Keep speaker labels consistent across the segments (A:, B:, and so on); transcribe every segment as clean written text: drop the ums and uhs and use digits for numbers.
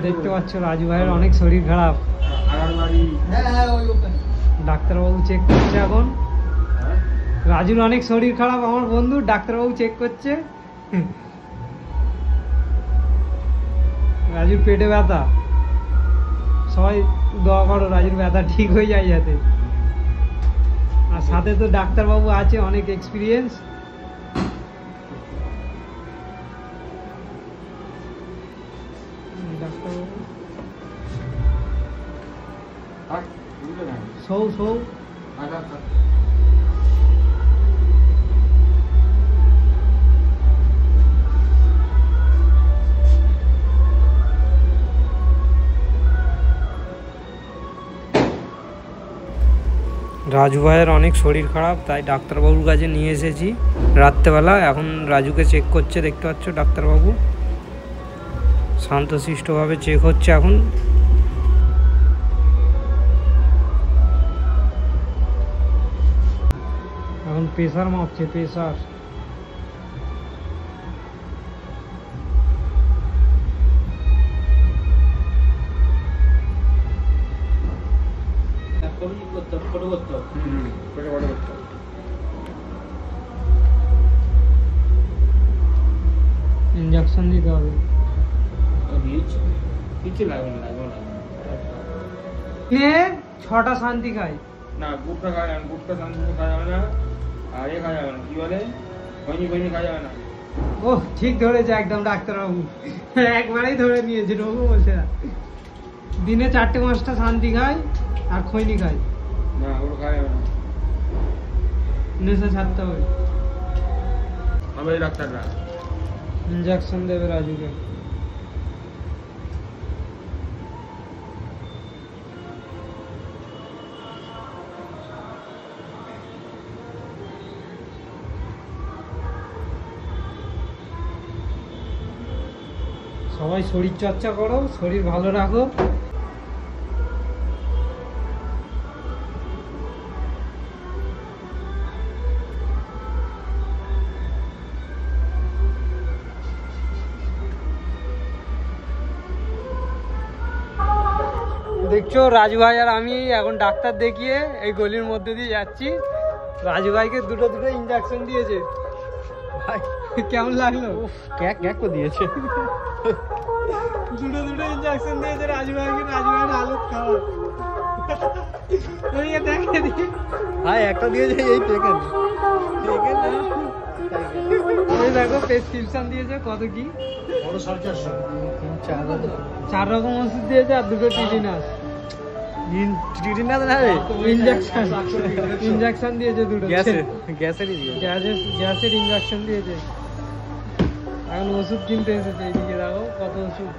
A: দেখতে পাচ্ছ রাজু ভাইয়ের অনেক শরীর খারাপ। ডাক্তারবাবু চেক করছে এখন। রাজুর অনেক শরীর খারাপ, আমার বন্ধু, ডাক্তারবাবু চেক করছে। রাজুর পেটে ব্যথা, সবাই দোয়া করো রাজুর ব্যথা ঠিক হয়ে যায় যাতে। আর সাথে তো ডাক্তারবাবু আছে, অনেক এক্সপিরিয়েন্স। সৌ সৌ রাজু ভাইয়ের অনেক শরীর খারাপ, তাই ডাক্তারবাবুর কাছে নিয়ে এসেছি রাত্রেবেলা। এখন রাজুকে চেক করছে, দেখতে পাচ্ছ ডাক্তারবাবু শান্তশিষ্টভাবে চেক হচ্ছে এখন। এখন প্রেসার মাপছে, প্রেসার। ইঞ্জেকশন দিতে হবে। ছটা শান্তি খায়
B: না, গুটটা খাওয়া যাবে না, গুটটা শান্তি খাওয়া যাবে না, আর এ খাওয়া যাবে না, কি বলে খৈনি খাওয়া যাবে না।
A: ও ঠিক ধরেছে একদম ডাক্তারবাবু, একবারেই ধরে নিয়েছে। রঘু বলছে না, দিনে 4-5টা শান্তি খায় আর খৈনি খায়
B: না, ওটা খাওয়া যাবে না,
A: নেশা ছাড়তে হবে।
B: আমাদের ডাক্তাররা
A: ইঞ্জেকশন দেবে রাজুকে। সবাই শরীর চর্চা করো, শরীর ভালো রাখো। দেখছো রাজু ভাই আর আমি এখন ডাক্তার দেখিয়ে এই গলির মধ্যে দিয়ে যাচ্ছি। রাজু ভাইকে দুটো ইঞ্জেকশন দিয়েছে। ভাই কেমন লাগলো?
C: ক্যাক ক্যাক করে দিয়েছে।
A: দুটো ইঞ্জেকশন দিয়েছে রাজু ভাইকে। রাজু ভাইয়ের হালত খারাপ। দেখে দিই,
C: ভাই একটা দিয়েছে এই টেকেন।
A: এই দেখো প্রেসক্রিপশন দিয়েছে, কত কি 4 রকম ওষুধ দিয়েছে আর 2টো টিটিনাস।
C: টিটিনাস না রে,
A: ইঞ্জেকশন দিয়েছে 2টো।
C: গ্যাসের
A: ইঞ্জেকশন দিয়েছে। এখন ওষুধ কিনতে এসেছে। এইদিকে দেখো কত ওষুধ।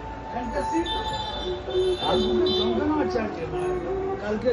A: কালকে